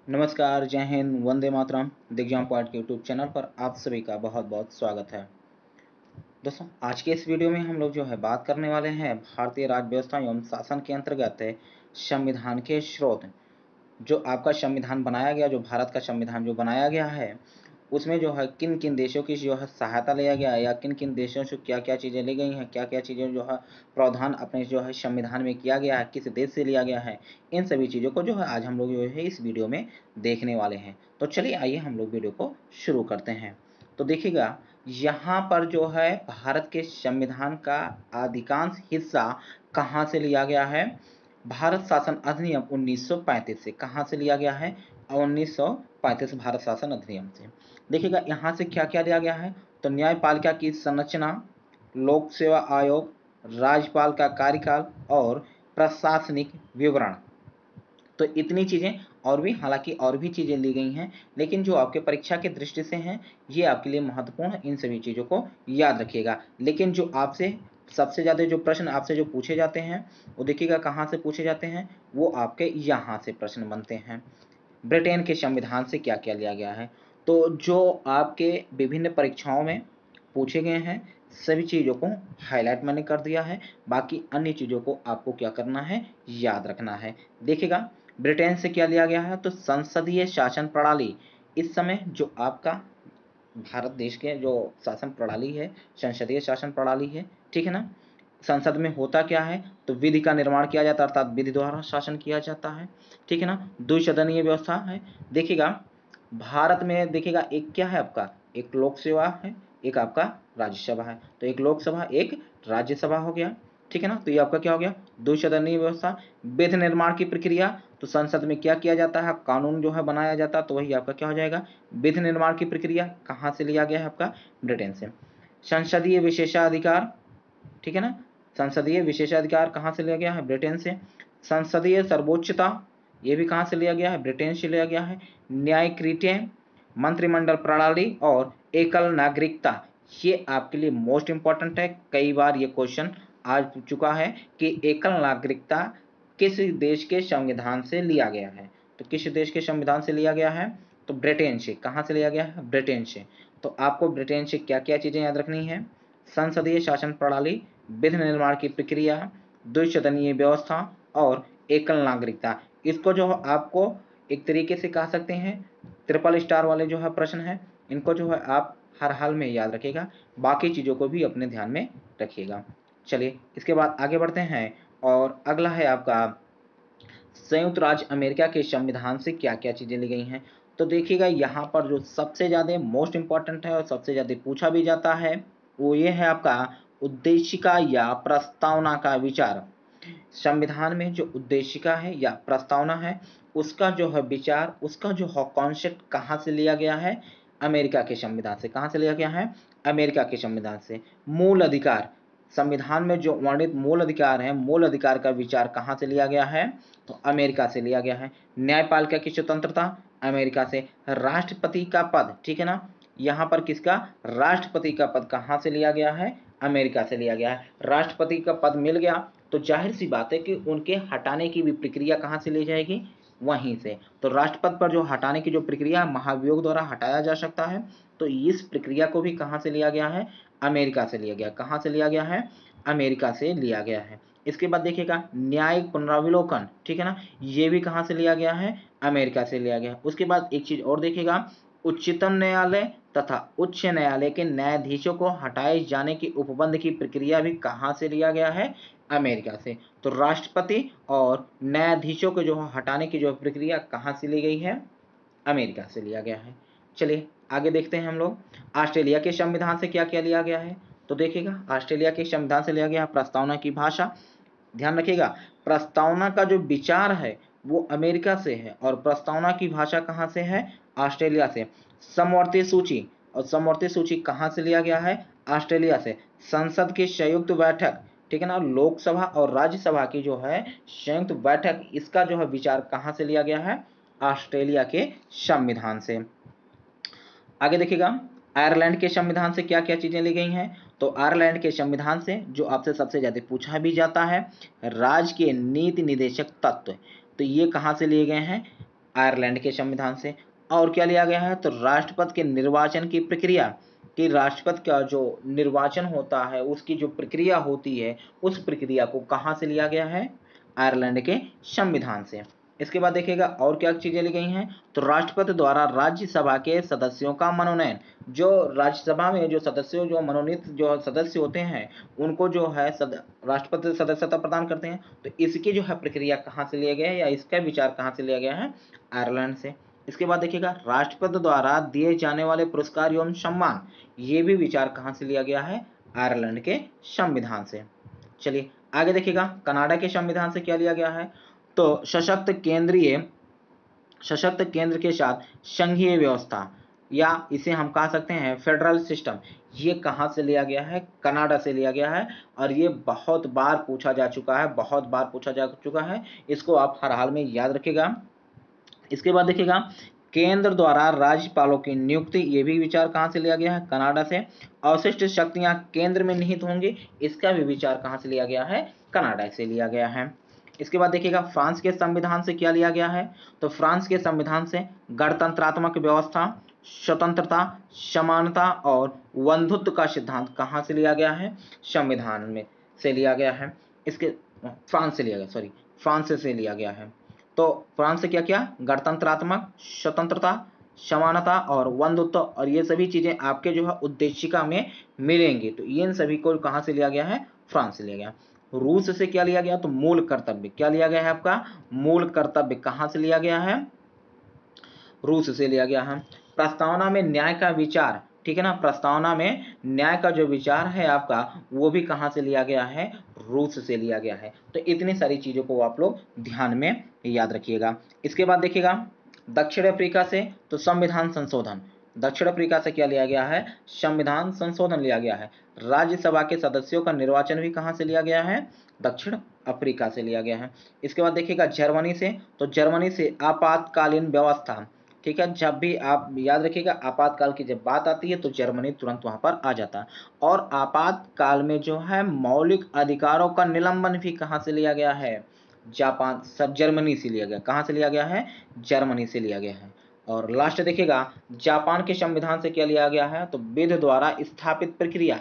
नमस्कार, जय हिंद, वंदे मातरम। दिग्जाम पॉइंट के यूट्यूब चैनल पर आप सभी का बहुत बहुत स्वागत है। दोस्तों, आज के इस वीडियो में हम लोग बात करने वाले हैं भारतीय राज्य व्यवस्था एवं शासन के अंतर्गत संविधान के स्रोत। जो आपका संविधान बनाया गया, जो भारत का संविधान जो बनाया गया है, उसमें किन किन देशों की सहायता लिया गया है, या किन किन देशों से क्या क्या चीज़ें ली गई हैं, क्या क्या चीज़ें प्रावधान अपने संविधान में किया गया है, किस देश से लिया गया है, इन सभी चीज़ों को आज हम लोग इस वीडियो में देखने वाले हैं। तो चलिए आइए हम लोग वीडियो को शुरू करते हैं। तो देखिएगा, यहाँ पर भारत के संविधान का अधिकांश हिस्सा कहाँ से लिया गया है? भारत शासन अधिनियम 1935 से। कहाँ से लिया गया है? 1935 भारत शासन अधिनियम से। देखिएगा, यहाँ से क्या क्या लिया गया है? तो न्यायपालिका की संरचना, लोक सेवा आयोग, राज्यपाल का कार्यकाल और प्रशासनिक विवरण। तो इतनी चीज़ें, और भी हालांकि और भी चीज़ें ली गई हैं, लेकिन जो आपके परीक्षा की दृष्टि से हैं ये आपके लिए महत्वपूर्ण है। इन सभी चीज़ों को याद रखिएगा। लेकिन जो आपसे सबसे ज़्यादा जो प्रश्न आपसे जो पूछे जाते हैं, वो देखिएगा कहाँ से पूछे जाते हैं, वो आपके यहाँ से प्रश्न बनते हैं। ब्रिटेन के संविधान से क्या क्या लिया गया है? तो जो आपके विभिन्न परीक्षाओं में पूछे गए हैं, सभी चीज़ों को हाईलाइट मैंने कर दिया है। बाकी अन्य चीज़ों को आपको क्या करना है, याद रखना है। देखिएगा, ब्रिटेन से क्या लिया गया है? तो संसदीय शासन प्रणाली। इस समय जो आपका भारत देश के जो शासन प्रणाली है, संसदीय शासन प्रणाली है, ठीक है ना। संसद में होता क्या है? तो विधि का निर्माण किया जाता है, अर्थात विधि द्वारा शासन किया जाता है, ठीक है ना। द्विसदनीय व्यवस्था है। देखिएगा, भारत में देखिएगा, एक क्या है आपका, एक लोक सेवा है, एक आपका राज्यसभा है। तो एक लोकसभा, एक राज्यसभा हो गया, ठीक है ना। तो ये आपका क्या हो गया? द्विसदनीय व्यवस्था। विधि निर्माण की प्रक्रिया, तो संसद में क्या किया जाता है? कानून बनाया जाता है, तो वही आपका क्या हो जाएगा? विधि निर्माण की प्रक्रिया। कहाँ से लिया गया है? आपका ब्रिटेन से। संसदीय विशेषाधिकार, ठीक है ना। संसदीय विशेषाधिकार कहाँ से लिया गया है? ब्रिटेन से। संसदीय सर्वोच्चता, ये भी कहाँ से लिया गया है? ब्रिटेन से लिया गया है। न्यायिक मंत्रिमंडल प्रणाली और एकल नागरिकता, ये आपके लिए मोस्ट इंपॉर्टेंट है। कई बार ये क्वेश्चन आ चुका है कि एकल नागरिकता किस देश के संविधान से लिया गया है? तो किस देश के संविधान से लिया गया है? तो ब्रिटेन से। कहाँ से लिया गया है? ब्रिटेन से। तो आपको ब्रिटेन से क्या क्या चीज़ें याद रखनी है? संसदीय शासन प्रणाली, विधि निर्माण की प्रक्रिया, द्विसदनीय व्यवस्था और एकल नागरिकता। इसको आपको एक तरीके से कह सकते हैं ट्रिपल स्टार वाले प्रश्न है, इनको आप हर हाल में याद रखिएगा। बाकी चीज़ों को भी अपने ध्यान में रखिएगा। चलिए इसके बाद आगे बढ़ते हैं, और अगला है आपका संयुक्त राज्य अमेरिका के संविधान से क्या क्या चीज़ें ली गई हैं। तो देखिएगा, यहाँ पर जो सबसे ज़्यादा मोस्ट इंपॉर्टेंट है और सबसे ज़्यादा पूछा भी जाता है, वो ये है आपका उद्देशिका या प्रस्तावना का विचार। संविधान में जो उद्देशिका है या प्रस्तावना है, उसका विचार, उसका कॉन्सेप्ट कहाँ से लिया गया है? अमेरिका के संविधान से। कहाँ से लिया गया है? अमेरिका के संविधान से। मूल अधिकार, संविधान में जो वर्णित मूल अधिकार है, मूल अधिकार का विचार कहाँ से लिया गया है? तो अमेरिका से लिया गया है। न्यायपालिका की स्वतंत्रता, अमेरिका से। राष्ट्रपति का पद, ठीक है ना, यहाँ पर किसका? राष्ट्रपति का पद कहाँ से लिया गया है? अमेरिका से लिया गया है। राष्ट्रपति का पद मिल गया तो जाहिर सी बात है कि उनके हटाने की भी प्रक्रिया कहाँ से ली जाएगी? वहीं से। तो राष्ट्रपति पर हटाने की प्रक्रिया महाभियोग द्वारा हटाया जा सकता है, तो इस प्रक्रिया को भी कहाँ से लिया गया है? अमेरिका से लिया गया। कहाँ से लिया गया है? अमेरिका से लिया गया है। इसके बाद देखिएगा, न्यायिक पुनरावलोकन, ठीक है ना, ये भी कहाँ से लिया गया है? अमेरिका से लिया गया है। उसके बाद एक चीज और देखिएगा, उच्चतम न्यायालय तथा उच्च न्यायालय के न्यायाधीशों को हटाए जाने की उपबंध की प्रक्रिया भी कहाँ से लिया गया है? अमेरिका से। तो राष्ट्रपति और न्यायाधीशों को हटाने की प्रक्रिया कहाँ से ली गई है? अमेरिका से लिया गया है। चलिए आगे देखते हैं हम लोग, ऑस्ट्रेलिया के संविधान से क्या क्या लिया गया है। तो देखिएगा, ऑस्ट्रेलिया के संविधान से लिया गया प्रस्तावना की भाषा। ध्यान रखिएगा, प्रस्तावना का जो विचार है वो अमेरिका से है, और प्रस्तावना की भाषा कहाँ से है? ऑस्ट्रेलिया से। समवर्ती सूची, और समवर्ती सूची कहाँ से लिया गया है? ऑस्ट्रेलिया से। संसद की संयुक्त बैठक, ठीक है ना, लोकसभा और राज्यसभा की संयुक्त बैठक, इसका विचार कहाँ से लिया गया है? ऑस्ट्रेलिया के संविधान से। आगे देखिएगा, आयरलैंड के संविधान से क्या क्या चीजें ली गई हैं। तो आयरलैंड के संविधान से जो आपसे सबसे ज्यादा पूछा भी जाता है, राज्य के नीति निदेशक तत्व, तो ये कहाँ से लिए गए हैं? आयरलैंड के संविधान से। और क्या लिया गया है, तो राष्ट्रपति के निर्वाचन की प्रक्रिया, कि राष्ट्रपति का जो निर्वाचन होता है उसकी जो प्रक्रिया होती है उस प्रक्रिया को कहाँ से लिया गया है, आयरलैंड के संविधान से। इसके बाद देखिएगा और क्या चीजें ली गई हैं, तो राष्ट्रपति द्वारा राज्यसभा के सदस्यों का मनोनयन, जो राज्यसभा में जो सदस्यों जो मनोनीत जो सदस्य होते हैं उनको जो है राष्ट्रपति सदस्यता प्रदान करते हैं। तो इसकी जो है प्रक्रिया कहाँ से लिया गया है या इसका विचार कहाँ से लिया गया है, आयरलैंड से। इसके बाद देखिएगा राष्ट्रपति द्वारा दिए जाने वाले पुरस्कार एवं सम्मान, ये भी विचार कहाँ से लिया गया है, आयरलैंड के संविधान से। चलिए आगे देखिएगा कनाडा के संविधान से क्या लिया गया है, तो सशक्त केंद्र के साथ संघीय व्यवस्था, या इसे हम कह सकते हैं फेडरल सिस्टम, ये कहाँ से लिया गया है, कनाडा से लिया गया है। और ये बहुत बार पूछा जा चुका है, इसको आप हर हाल में याद रखिएगा। इसके बाद देखिएगा केंद्र द्वारा राज्यपालों की नियुक्ति, ये भी विचार कहाँ से लिया गया है, कनाडा से। अवशिष्ट शक्तियां केंद्र में निहित होंगी, इसका भी विचार कहाँ से लिया गया है, कनाडा से लिया गया है। इसके बाद देखिएगा फ्रांस के संविधान से क्या लिया गया है, तो फ्रांस के संविधान से गणतंत्रात्मक व्यवस्था, स्वतंत्रता, समानता और बंधुत्व का सिद्धांत कहाँ से लिया गया है, संविधान में से लिया गया है। इसके फ्रांस से लिया गया है। तो फ्रांस से क्या किया, गणतंत्रात्मक, स्वतंत्रता, समानता और बंधुत्व, और ये सभी चीजें आपके जो है उद्देशिका में मिलेंगी। तो इन सभी को कहाँ से लिया गया है, फ्रांस से लिया गया। रूस से क्या लिया गया, तो मूल कर्तव्य, क्या लिया गया है आपका, मूल कर्तव्य कहाँ से लिया गया है, रूस से लिया गया है। प्रस्तावना में न्याय का विचार, ठीक है ना, प्रस्तावना में न्याय का जो विचार है आपका वो भी कहाँ से लिया गया है, रूस से लिया गया है। तो इतनी सारी चीजों को आप लोग ध्यान में याद रखिएगा। इसके बाद देखिएगा दक्षिण अफ्रीका से, तो संविधान संशोधन, दक्षिण अफ्रीका से क्या लिया गया है, संविधान संशोधन लिया गया है। राज्यसभा के सदस्यों का निर्वाचन भी कहाँ से लिया गया है, दक्षिण अफ्रीका से लिया गया है। इसके बाद देखिएगा जर्मनी से, तो जर्मनी से आपातकालीन व्यवस्था, ठीक है, जब भी आप याद रखिएगा आपातकाल की जब बात आती है तो जर्मनी तुरंत वहां पर आ जाता है। और आपातकाल में जो है मौलिक अधिकारों का निलंबन भी कहां से लिया गया है, जापान सब जर्मनी से लिया गया, कहां से लिया गया है, जर्मनी से लिया गया है। और लास्ट देखिएगा जापान के संविधान से क्या लिया गया है, तो विधि द्वारा स्थापित प्रक्रिया,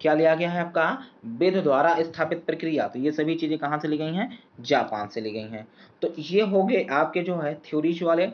क्या लिया गया है आपका, विधि द्वारा स्थापित प्रक्रिया। तो ये सभी चीजें कहां से ली गई हैं, जापान से ली गई हैं। तो ये हो गए आपके जो है थ्योरीज वाले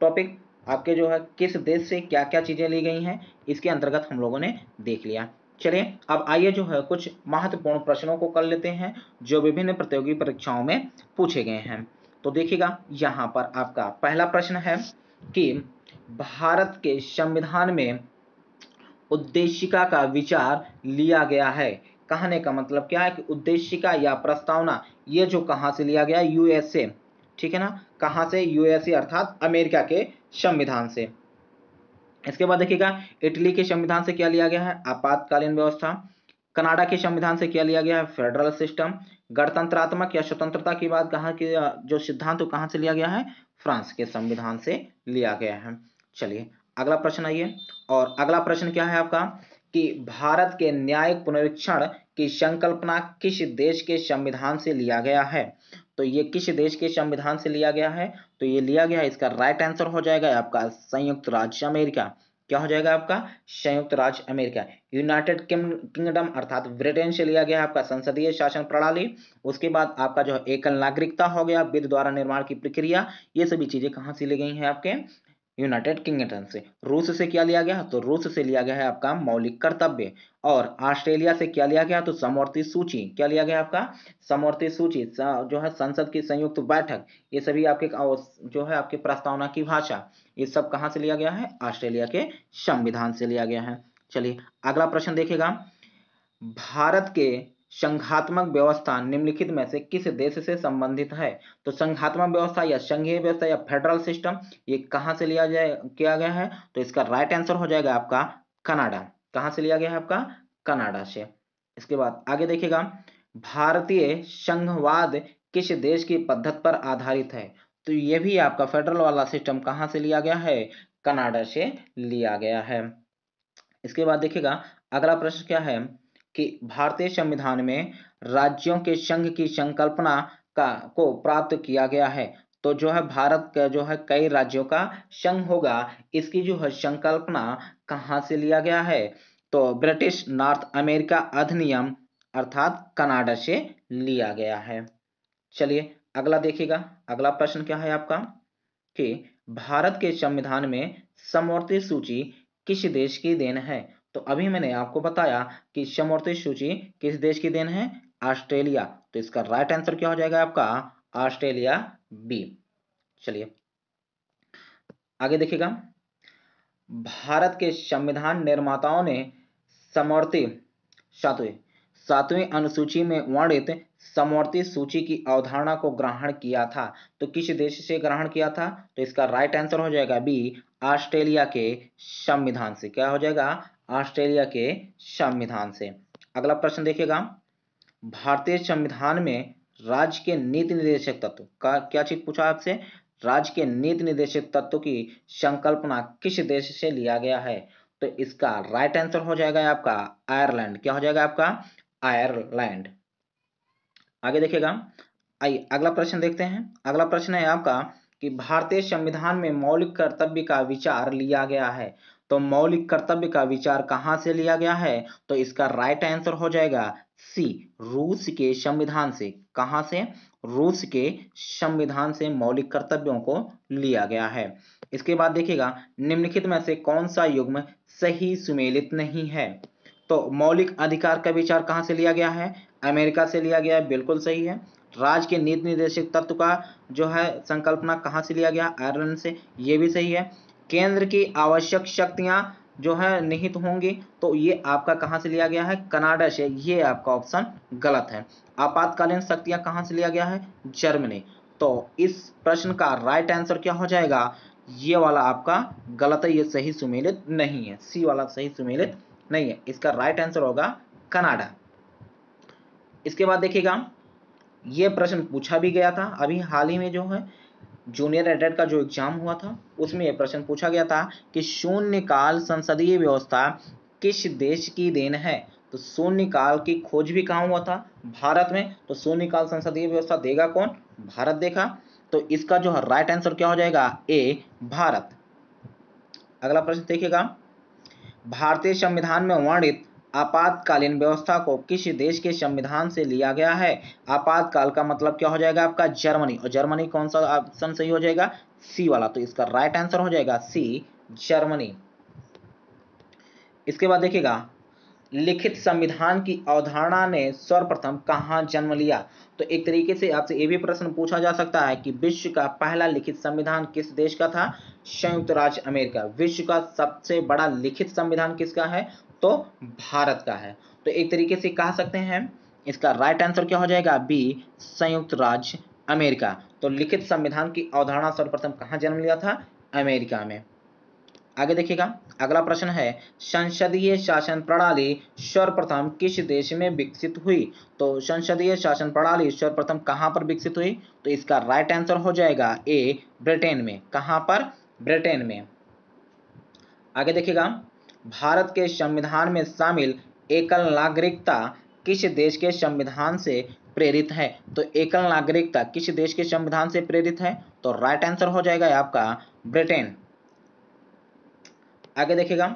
टॉपिक, आपके जो है किस देश से क्या क्या चीजें ली गई हैं इसके अंतर्गत हम लोगों ने देख लिया। चलिए अब आइए जो है कुछ महत्वपूर्ण प्रश्नों को कर लेते हैं जो विभिन्न प्रतियोगी परीक्षाओं में पूछे गए हैं। तो देखिएगा यहाँ पर आपका पहला प्रश्न है कि भारत के संविधान में उद्देशिका का विचार लिया गया है। कहने का मतलब क्या है कि उद्देशिका या प्रस्तावना ये जो कहाँ से लिया गया, यूएसए, ठीक है ना, कहाँ से, यूएसए अर्थात अमेरिका के संविधान से। इसके बाद देखिएगा इटली के संविधान से क्या लिया गया है, आपातकालीन व्यवस्था। कनाडा के संविधान से क्या लिया गया है, फेडरल सिस्टम। गणतंत्रात्मक या स्वतंत्रता की बात कहाँ की जो सिद्धांत तो कहाँ से लिया गया है, फ्रांस के संविधान से लिया गया है। चलिए अगला प्रश्न आइए, और अगला प्रश्न क्या है आपका कि भारत के न्यायिक पुनरीक्षण की संकल्पना किस देश के संविधान से लिया गया है। तो ये किस देश के संविधान से लिया गया है, तो ये लिया गया है, इसका राइट आंसर हो जाएगा आपका संयुक्त राज्य अमेरिका। क्या हो जाएगा आपका, संयुक्त राज्य अमेरिका। यूनाइटेड किंगडम अर्थात ब्रिटेन से लिया गया है आपका संसदीय शासन प्रणाली। उसके बाद आपका जो है एकल नागरिकता हो गया, विधि द्वारा निर्माण की प्रक्रिया, ये सभी चीजें कहाँ से ली गई हैं आपके, यूनाइटेड किंगडम से। रूस से क्या लिया गया, तो रूस से लिया गया है आपका मौलिक कर्तव्य। और ऑस्ट्रेलिया से क्या लिया गया, तो समवर्ती सूची, क्या लिया गया आपका, समवर्ती सूची जो है संसद की संयुक्त बैठक, ये सभी आपके जो है आपके प्रस्तावना की भाषा, ये सब कहां से लिया गया है, ऑस्ट्रेलिया के संविधान से लिया गया है। चलिए अगला प्रश्न देखेगा, भारत के संघात्मक व्यवस्था निम्नलिखित में से किस देश से संबंधित है। तो संघात्मक व्यवस्था या संघीय व्यवस्था या फेडरल सिस्टम, ये कहां से लिया जाए किया गया है, तो इसका राइट आंसर हो जाएगा आपका कनाडा। कहां से लिया गया है आपका, कनाडा से। इसके बाद आगे देखिएगा भारतीय संघवाद किस देश की पद्धति पर आधारित है। तो ये भी आपका फेडरल वाला सिस्टम कहां से लिया गया है, कनाडा से लिया गया है। इसके बाद देखिएगा अगला प्रश्न क्या है कि भारतीय संविधान में राज्यों के संघ की संकल्पना को प्राप्त किया गया है। तो जो है भारत का जो है कई राज्यों का संघ होगा, इसकी जो है संकल्पना कहाँ से लिया गया है? तो ब्रिटिश नॉर्थ अमेरिका अधिनियम अर्थात कनाडा से लिया गया है। चलिए अगला देखिएगा, अगला प्रश्न क्या है आपका कि भारत के संविधान में समवर्ती सूची किस देश की देन है? तो अभी मैंने आपको बताया कि समवर्ती सूची किस देश की देन है? ऑस्ट्रेलिया। तो इसका राइट आंसर क्या हो जाएगा आपका? Australia B. चलिए आगे देखिएगा, भारत के संविधान निर्माताओं ने समवर्ती सातवें सातवें अनुसूची में वर्णित समवर्ती सूची की अवधारणा को ग्रहण किया था। तो किस देश से ग्रहण किया था? तो इसका राइट आंसर हो जाएगा बी, ऑस्ट्रेलिया के संविधान से। क्या हो जाएगा? ऑस्ट्रेलिया के संविधान से। अगला प्रश्न देखिएगा, भारतीय संविधान में राज्य के नीति निर्देशक तत्व का क्या चीज पूछा आपसे? राज्य के नीति निर्देशक तत्व की संकल्पना किस देश से लिया गया है? तो इसका राइट आंसर हो जाएगा आपका आयरलैंड। क्या हो जाएगा आपका? आयरलैंड। आगे देखिएगा, आइए अगला प्रश्न देखते हैं। अगला प्रश्न है आपका कि भारतीय संविधान में मौलिक कर्तव्य का विचार लिया गया है। तो मौलिक कर्तव्य का विचार कहां से लिया गया है? तो इसका राइट आंसर हो जाएगा सी, रूस के संविधान से। कहां से? रूस के संविधान से मौलिक कर्तव्यों को लिया गया है। इसके बाद देखिएगा, निम्नलिखित में से कौन सा युग्म सही सुमेलित नहीं है? तो मौलिक अधिकार का विचार कहां से लिया गया है? अमेरिका से लिया गया है, बिल्कुल सही है। राज्य के नीति निर्देशक तत्व का जो है संकल्पना कहां से लिया गया? आयरलैंड से, ये भी सही है। केंद्र की आवश्यक शक्तियां जो है निहित होंगी, तो ये आपका कहां से लिया गया है? कनाडा से। ये आपका ऑप्शन गलत है। आपातकालीन शक्तियां कहां से लिया गया है? जर्मनी। तो इस प्रश्न का राइट आंसर क्या हो जाएगा? ये वाला आपका गलत है, ये सही सुमेलित नहीं है। सी वाला सही सुमेलित नहीं है। इसका राइट आंसर होगा कनाडा। इसके बाद देखिएगा, ये प्रश्न पूछा भी गया था अभी हाल ही में, जो है जूनियर एडेड का जो एग्जाम हुआ था उसमें यह प्रश्न पूछा गया था कि शून्यकाल संसदीय व्यवस्था किस देश की देन है? तो शून्यकाल की खोज भी कहां हुआ था? भारत में। तो शून्यकाल संसदीय व्यवस्था देगा कौन? भारत देखा। तो इसका जो है राइट आंसर क्या हो जाएगा? ए, भारत। अगला प्रश्न देखिएगा, भारतीय संविधान में वर्णित आपातकालीन व्यवस्था को किस देश के संविधान से लिया गया है? आपातकाल का मतलब क्या हो जाएगा आपका? जर्मनी। और जर्मनी कौन सा ऑप्शन सही हो जाएगा? सी वाला। तो इसका राइट आंसर हो जाएगा सी, जर्मनी। इसके बाद देखिएगा, लिखित संविधान की अवधारणा ने सर्वप्रथम कहां जन्म लिया? तो एक तरीके से आपसे ये भी प्रश्न पूछा जा सकता है कि विश्व का पहला लिखित संविधान किस देश का था? संयुक्त राज्य अमेरिका। विश्व का सबसे बड़ा लिखित संविधान किसका है? तो भारत का है। तो एक तरीके से कह सकते हैं इसका राइट आंसर क्या हो जाएगा? बी, संयुक्त राज्य अमेरिका। तो लिखित संविधान की अवधारणा सर्वप्रथम कहां जन्म लिया था? अमेरिका में। आगे देखिएगा, अगला प्रश्न है, संसदीय शासन प्रणाली सर्वप्रथम किस देश में विकसित हुई? तो संसदीय शासन प्रणाली सर्वप्रथम कहां पर विकसित हुई? तो इसका राइट आंसर हो जाएगा ए, ब्रिटेन में। कहां पर? ब्रिटेन में। आगे देखिएगा, भारत के संविधान में शामिल एकल नागरिकता किस देश के संविधान से प्रेरित है? तो एकल नागरिकता किस देश के संविधान से प्रेरित है? तो राइट आंसर हो जाएगा आपका ब्रिटेन। आगे देखिएगा,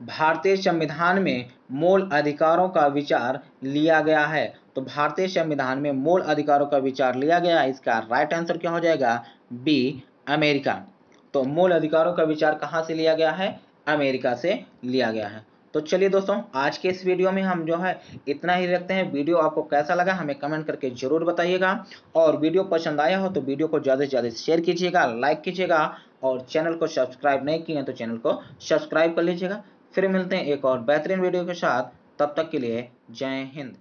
भारतीय संविधान में मूल अधिकारों का विचार लिया गया है। तो भारतीय संविधान में मूल अधिकारों का विचार लिया गया है। इसका राइट आंसर क्या हो जाएगा? B, America. तो मूल अधिकारों का विचार कहां से लिया गया है? अमेरिका से लिया गया है। तो चलिए दोस्तों, आज के इस वीडियो में हम जो है इतना ही रखते हैं। वीडियो आपको कैसा लगा हमें कमेंट करके जरूर बताइएगा, और वीडियो पसंद आया हो तो वीडियो को ज़्यादा से ज़्यादा शेयर कीजिएगा, लाइक कीजिएगा, और चैनल को सब्सक्राइब नहीं किए तो चैनल को सब्सक्राइब कर लीजिएगा। फिर मिलते हैं एक और बेहतरीन वीडियो के साथ, तब तक के लिए जय हिंद।